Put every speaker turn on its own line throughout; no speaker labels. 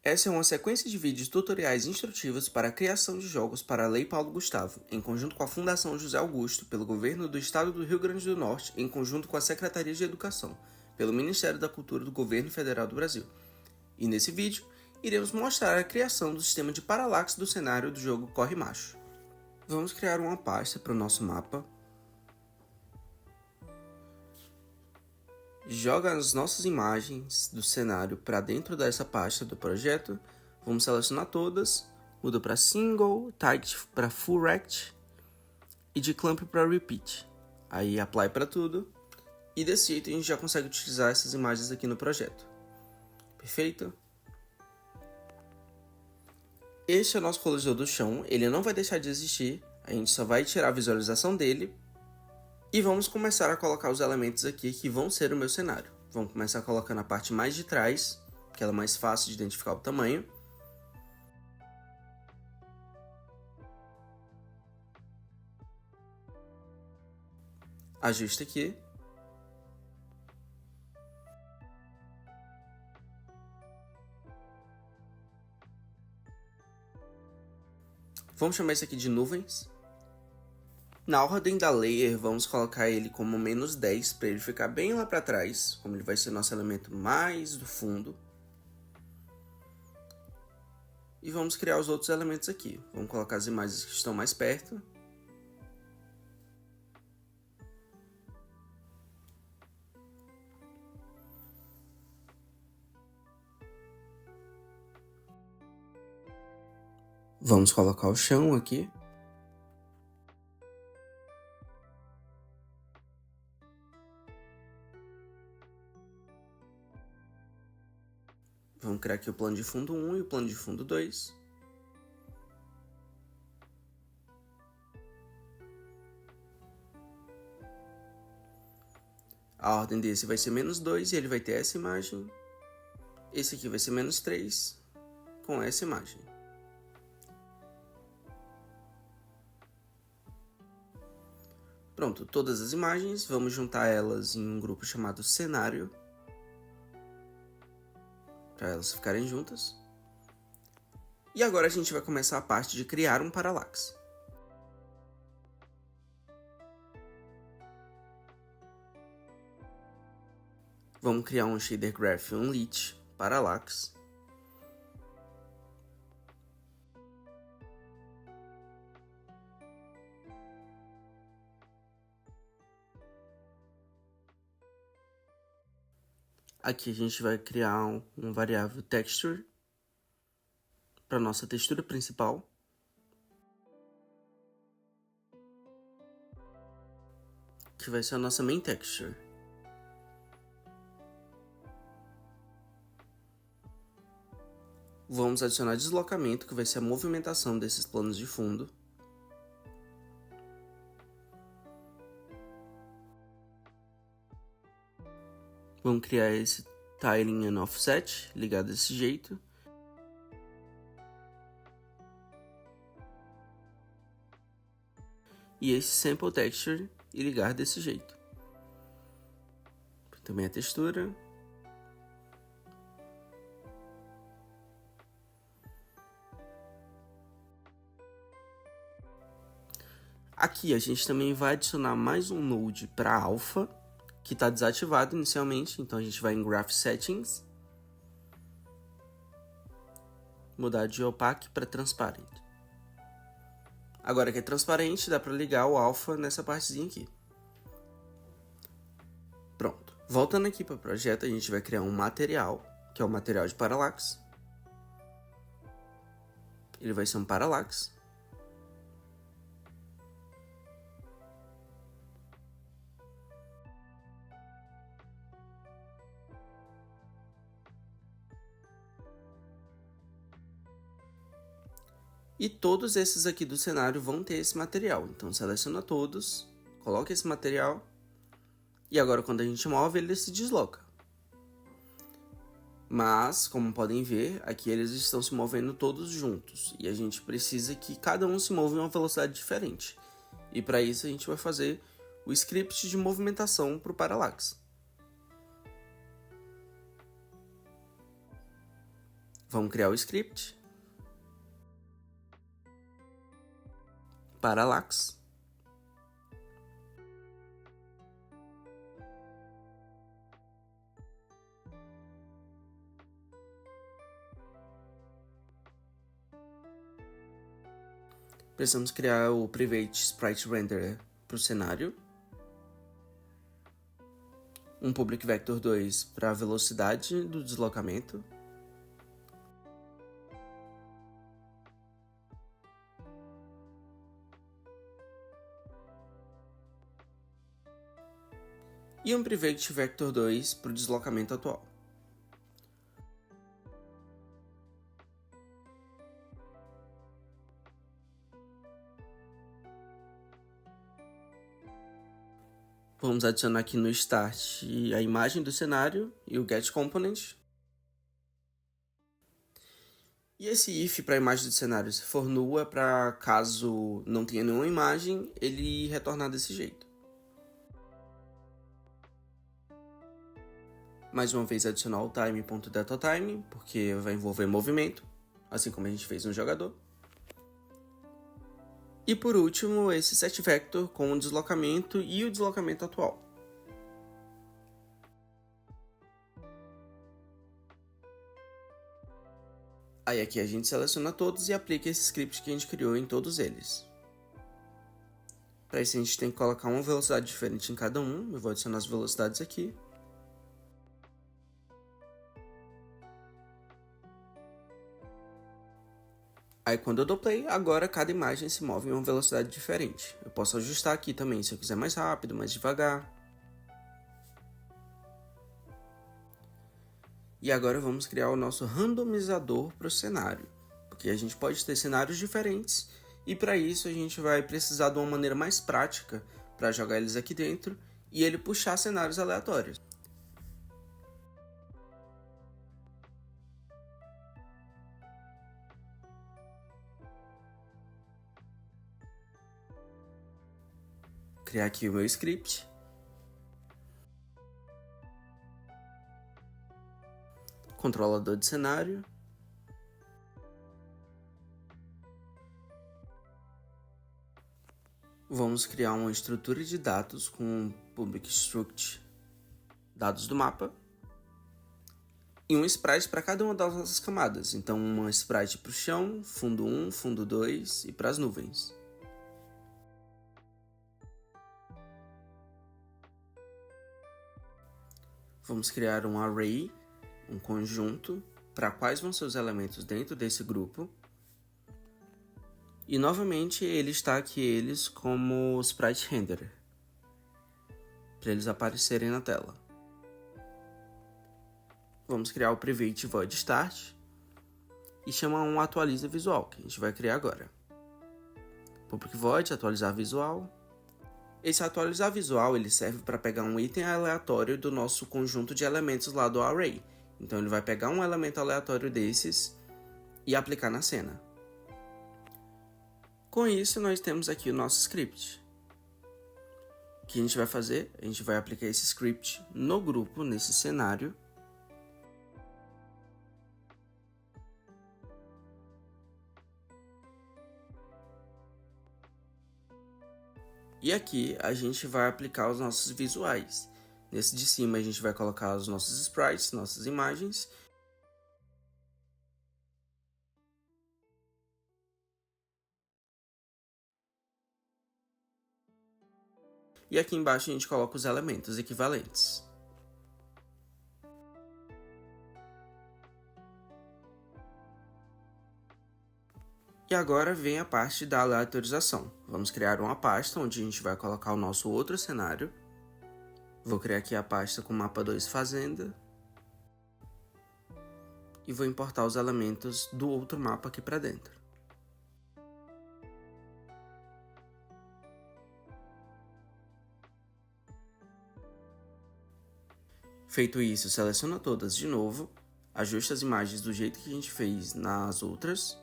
Essa é uma sequência de vídeos tutoriais instrutivos para a criação de jogos para a Lei Paulo Gustavo, em conjunto com a Fundação José Augusto, pelo Governo do Estado do Rio Grande do Norte, em conjunto com a Secretaria de Educação, pelo Ministério da Cultura do Governo Federal do Brasil. E nesse vídeo, iremos mostrar a criação do sistema de paralaxe do cenário do jogo Corre Macho. Vamos criar uma pasta para o nosso mapa. Joga as nossas imagens do cenário para dentro dessa pasta do projeto. Vamos selecionar todas, muda para Single, Tight para Full Rect e de Clamp para Repeat. Aí Apply para tudo e desse jeito a gente já consegue utilizar essas imagens aqui no projeto. Perfeito? Este é o nosso colisor do chão, ele não vai deixar de existir, a gente só vai tirar a visualização dele. E vamos começar a colocar os elementos aqui que vão ser o meu cenário. Vamos começar colocando a parte mais de trás, que ela é mais fácil de identificar o tamanho. Ajusta aqui. Vamos chamar isso aqui de nuvens. Na ordem da layer, vamos colocar ele como -10 para ele ficar bem lá para trás, como ele vai ser nosso elemento mais do fundo. E vamos criar os outros elementos aqui. Vamos colocar as imagens que estão mais perto. Vamos colocar o chão aqui. Vamos criar aqui o plano de fundo 1 e o plano de fundo 2. A ordem desse vai ser -2 e ele vai ter essa imagem. Esse aqui vai ser -3 com essa imagem. Pronto, todas as imagens, vamos juntar elas em um grupo chamado cenário, para elas ficarem juntas. E agora a gente vai começar a parte de criar um paralaxe. Vamos criar um shader graph unlit paralaxe. Aqui a gente vai criar uma variável texture para nossa textura principal. Que vai ser a nossa main texture. Vamos adicionar deslocamento, que vai ser a movimentação desses planos de fundo. Vamos criar esse tiling and offset, ligado desse jeito. E esse sample texture e ligar desse jeito. Também a textura. Aqui a gente também vai adicionar mais um node para alpha, que está desativado inicialmente, então a gente vai em Graph Settings, mudar de Opaque para Transparent. Agora que é transparente, dá para ligar o alpha nessa partezinha aqui. Pronto. Voltando aqui para o projeto, a gente vai criar um material, que é o material de paralaxe. Ele vai ser um paralaxe. E todos esses aqui do cenário vão ter esse material. Então seleciona todos, coloca esse material. E agora quando a gente move, ele se desloca. Mas, como podem ver, aqui eles estão se movendo todos juntos. E a gente precisa que cada um se mova em uma velocidade diferente. E para isso a gente vai fazer o script de movimentação para o paralaxe. Vamos criar o script. Parallax. Precisamos criar o Private Sprite Renderer para o cenário. Um Public Vector 2 para a velocidade do deslocamento. E um Private Vector 2 para o deslocamento atual. Vamos adicionar aqui no Start a imagem do cenário e o GetComponent. E esse if para a imagem do cenário, se for null, é para caso não tenha nenhuma imagem, ele retornar desse jeito. Mais uma vez adicionar o time.DataTime, porque vai envolver movimento, assim como a gente fez no jogador. E por último, esse setVector com o deslocamento e o deslocamento atual. Aí aqui a gente seleciona todos e aplica esse script que a gente criou em todos eles. Para isso a gente tem que colocar uma velocidade diferente em cada um. Eu vou adicionar as velocidades aqui. Aí quando eu dou play, agora cada imagem se move em uma velocidade diferente. Eu posso ajustar aqui também se eu quiser mais rápido, mais devagar. E agora vamos criar o nosso randomizador para o cenário. Porque a gente pode ter cenários diferentes e para isso a gente vai precisar de uma maneira mais prática para jogar eles aqui dentro e ele puxar cenários aleatórios. Criar aqui o meu script. Controlador de cenário. Vamos criar uma estrutura de dados com public struct dados do mapa. E um sprite para cada uma das nossas camadas. Então, uma sprite para o chão, fundo 1, fundo 2 e para as nuvens. Vamos criar um array, um conjunto, para quais vão ser os elementos dentro desse grupo. E novamente ele está aqui eles como sprite renderer, para eles aparecerem na tela. Vamos criar o private void start e chamar um atualiza visual, que a gente vai criar agora. Public void atualizar visual. Esse atualizar visual ele serve para pegar um item aleatório do nosso conjunto de elementos lá do array. Então ele vai pegar um elemento aleatório desses e aplicar na cena. Com isso nós temos aqui o nosso script. O que a gente vai fazer? A gente vai aplicar esse script no grupo, nesse cenário. E aqui a gente vai aplicar os nossos visuais. Nesse de cima a gente vai colocar os nossos sprites, nossas imagens. E aqui embaixo a gente coloca os elementos equivalentes. E agora vem a parte da aleatorização. Vamos criar uma pasta onde a gente vai colocar o nosso outro cenário. Vou criar aqui a pasta com mapa 2 fazenda. E vou importar os elementos do outro mapa aqui para dentro. Feito isso, seleciona todas de novo, ajusta as imagens do jeito que a gente fez nas outras.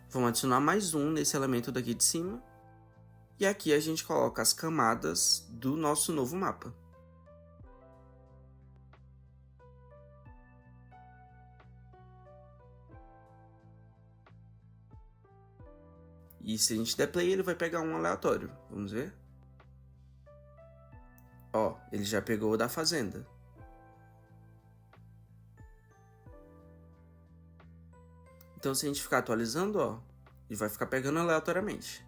Vamos adicionar mais um nesse elemento daqui de cima. E aqui a gente coloca as camadas do nosso novo mapa. E se a gente der play, ele vai pegar um aleatório. Vamos ver? Ó, ele já pegou o da fazenda. Então, se a gente ficar atualizando, ó, ele vai ficar pegando aleatoriamente.